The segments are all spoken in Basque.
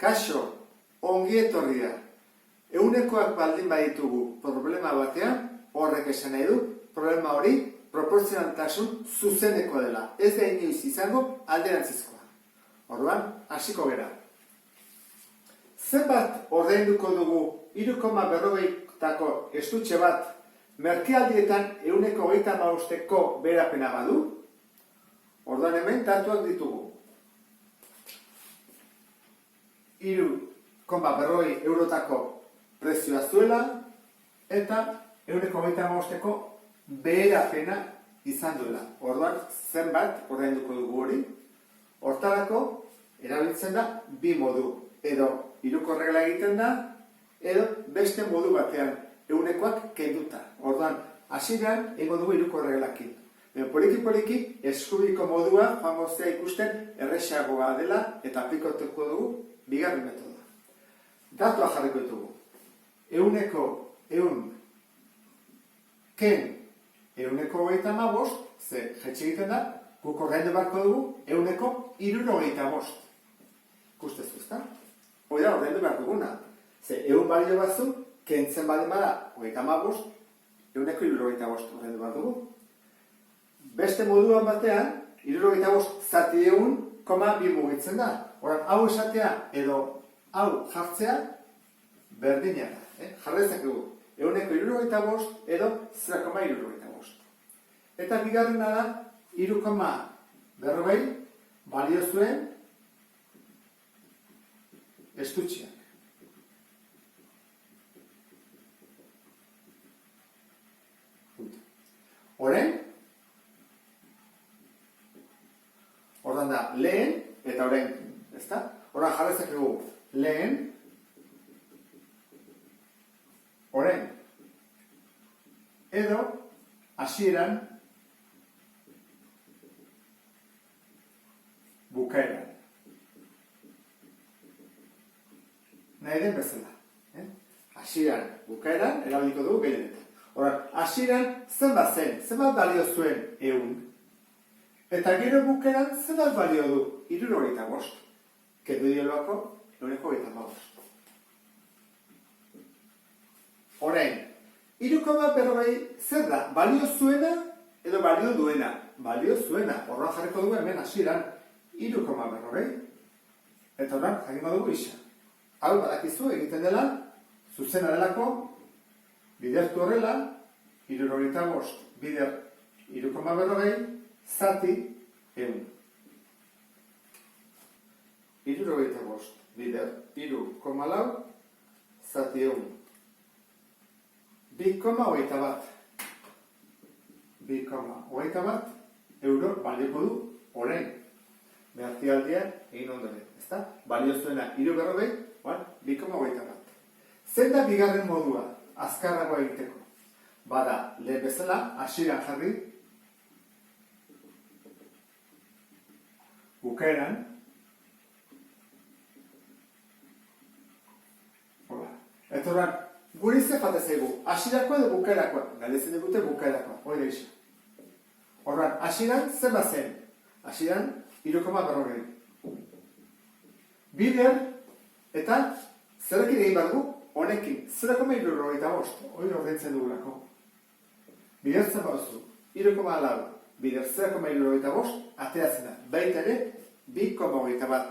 Kaso, ongi etorria. Ehunekoak baldin baditugu problema batean, horrek esan nahi du, problema hori proportzionaltasun zuzenekoa dela. Ez da inoiz izango alderantzizkoa. Orduan, hasiko gera. Zenbat ordainduko dugu 3,40ko estutxe bat merkealdietan 135ko beherapena badu? Orduan hemen datuak ditugu. 3,40 eurotako prezioa zuela eta 135ko beherapena izan duela. Orduan, zenbat ordainduko dugu hori? Hortarako, erabiltzen da bi modu. Edo hiruko regla egiten da, edo beste modu batean, ehunekoak kenduta. Orduan, hasieran egingo dugu hiruko reglakin. Poliki-poliki, eskubiko modua, famozea ikusten, erresagoa dela, eta aplikatuko dugu bigarren metoda. Datua jarriko ditugu. Ken 135, ze jetxe egiten da, guk ordaindu beharko dugu 165. Ikustezu, ezta? Hoi da, ordaindu behar duguna. Ze, 100 balio batzu, kentzen baldin bada 35, 165 ordaindu behar dugu. Beste moduan batean, 75 zati 1,2 mugitzen da. Horan, hau esatea edo hau jartzea berdina da. Jarrezak dugu, 165 edo 0,75. Eta bigarrena da, 3,40 balio zuen estutxeak. Horren da, lehen eta orain, ezta? Horren jarrezak dugu, lehen, orain, edo, hasieran, bukaeran. Nahi den bezala. Hasieran, bukaeran, erabiliko dugu gehienetan. Horren, hasieran, zenbat zen, zenbat balio zuen 100. Eta gero bukaeran, zenbat balio du 75. Kendu dioloako 135. Orain, 3,40 zer da? Balio zuena edo balio duena? Balio zuena. Horren jarriko dugu hemen hasieran 3,40. Eta horren jakingo dugu isa. Hau badakizu egiten dela, zuzena delako, bidertu horrela, 75 bider 3,40 zati 100. 75 bider 3,4 zati 1. 2,21. 2,21 euro balioko du orain. Behartialdia egin ondoren, ezta? Balio zuena 3,40, 2,21. Zein da bigarren modua, azkarragoa egiteko? Bada, lehen bezala, hasieran jarri, bukaeran, eta horren, guri ze falta zaigu, hasierako edo bukaerakoa, galdetzen digute bukaerakoa, hori da isa. Horren, hasieran zenbat zen? Hasieran, 3,40. Bider, eta zerrekin egin bat dugu, honekin, 0,75, hori ordaintzen dugulako. Bider zen baduzu, 3,4, bider 0,75, ateratzen da, baita ere, 2,21.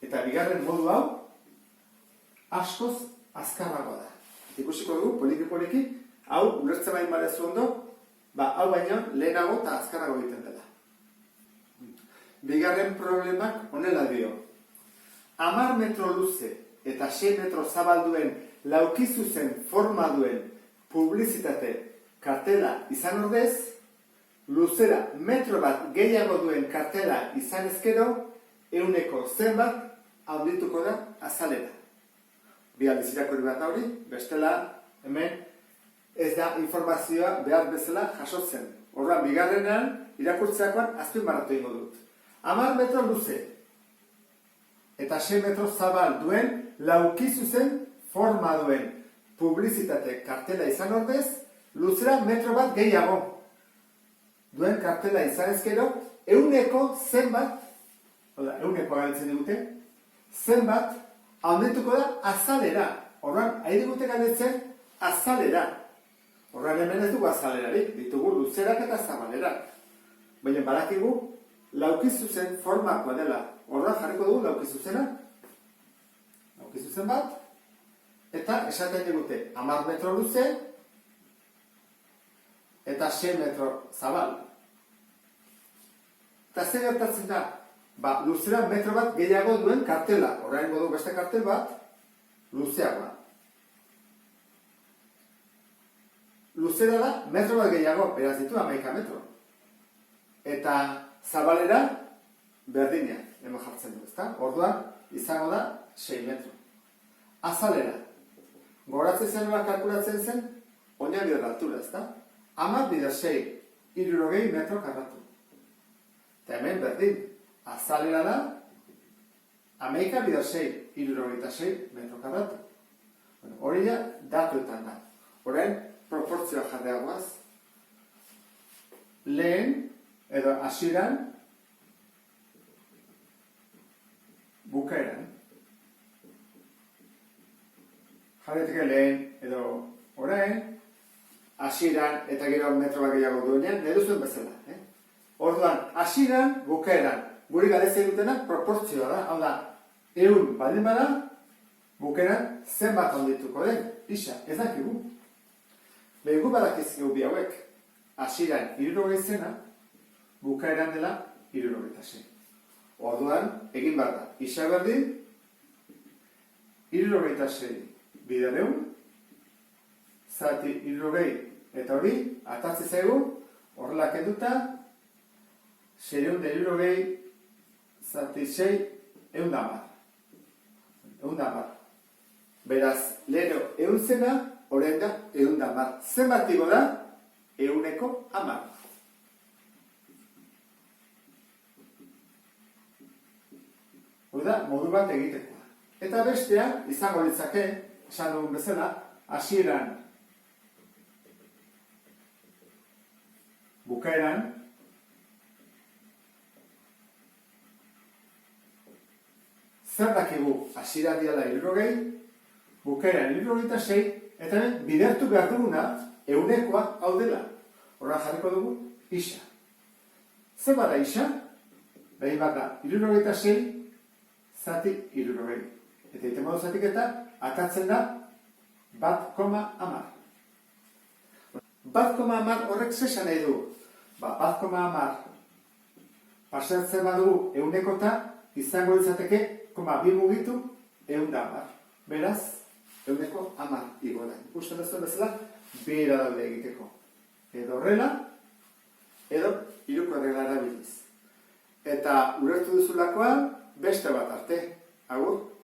Eta bigarren modu hau, askoz azkarragoa da. Ikusiko dugu, poliki-poliki, hau ulertzen bain badezu ondo, hau baino lehenago eta azkarrago egiten dela. Bigarren problemak honela dio. 10 metro luze eta 6 metro zabalduen laukizuzen forma duen publizitate kartela izan ordez, luzera metro bat gehiago duen kartela izan ezkero, 100ko zenbat handituko da azalera. Bi aldiz irakurri bat hori, bestela hemen ez da informazioa behar bezala jasotzen. Orduan, bigarrenean irakurtzeakoan azpimarratu egingo dut. 10 metro luze eta 6 metro zabal duen laukizuzen forma duen publizitate kartela izan ordez, luzera metro bat gehiago duen kartela izan ezkero, 100ko zenbat, 100ko galtzen digute, zenbat handituko da azalera. Horran, ari digute galdetzen azalera. Horran hemen ez dugu azalerarik, ditugu luzerak eta zabalerak. Baina badakigu laukizuzen formakoa dela. Horran jarriko dugu laukizuzena. Laukizuzen bat. Eta esaten digute 10 metro luze eta 6 metro zabal. Eta zer gertatzen da? Luzera metro bat gehiago duen kartela. Horrein du beste kartel bat, luzeagoa. Luzera da metro bat gehiago, beraz ditu 11 metro. Eta zabalera berdina, hemen jartzen du, ezta? Orduan, izango da 6 metro. Azalera. Goratzen zenua kalkulatzen zen, oinarri da altura, ezta? 10,6 60 metro karratu. Eta hemen berdin, azalera da 11,6 66 metro karratu. Hori da, datuetan da. Horren, proportzioa jarreagoaz. Lehen, edo hasieran, bukaeran. Jarretike lehen, edo orain, hasieran eta gero metro bat gehiago duenean, nahi duzuen bezala. Orduan, hasieran, bukaeran. Guri galdetzen dutena proportzioa da. Hau da, 100 baldin bada, bukaeran zenbat handituko den. Isa, ez dakigu. Behigu badakizkigu bi hauek. Hasieran 60 zena, bukaeran dela 66. Orduan, egin behar da. Isa berdin, 66 bider 100, zati 60 eta hori, atatze zaigu, horrela kenduta, 660 zati 6 110. 110. Beraz, leheno 100 zena, orain da 110. Zenbat igo da? 110. Hori da, modu bat egitekoa. Eta bestean, izango litzake, esan dugun bezala, hasieran, bukaeran, zer dakigu hasieran diala 60, bukaeran 66, eta bidertu behar duguna, 100koa hau dela. Horra jarriko dugu, isa. Zer bada isa? Behin bat da, 66, zati 60. Eta egiten modu zatiketa, atatzen da, 1,10. 1,10 horrek zesan nahi du. 1,10 pasatzen badugu 100kota, izango izateke, 2 mugitu, 110. Beraz, 110 igo da. Ikusten ez duen bezala, bera daude egiteko. Edo horrela, edo hiruko erregla erabiliz. Eta ulertu duzulakoa, beste bat arte. Agur.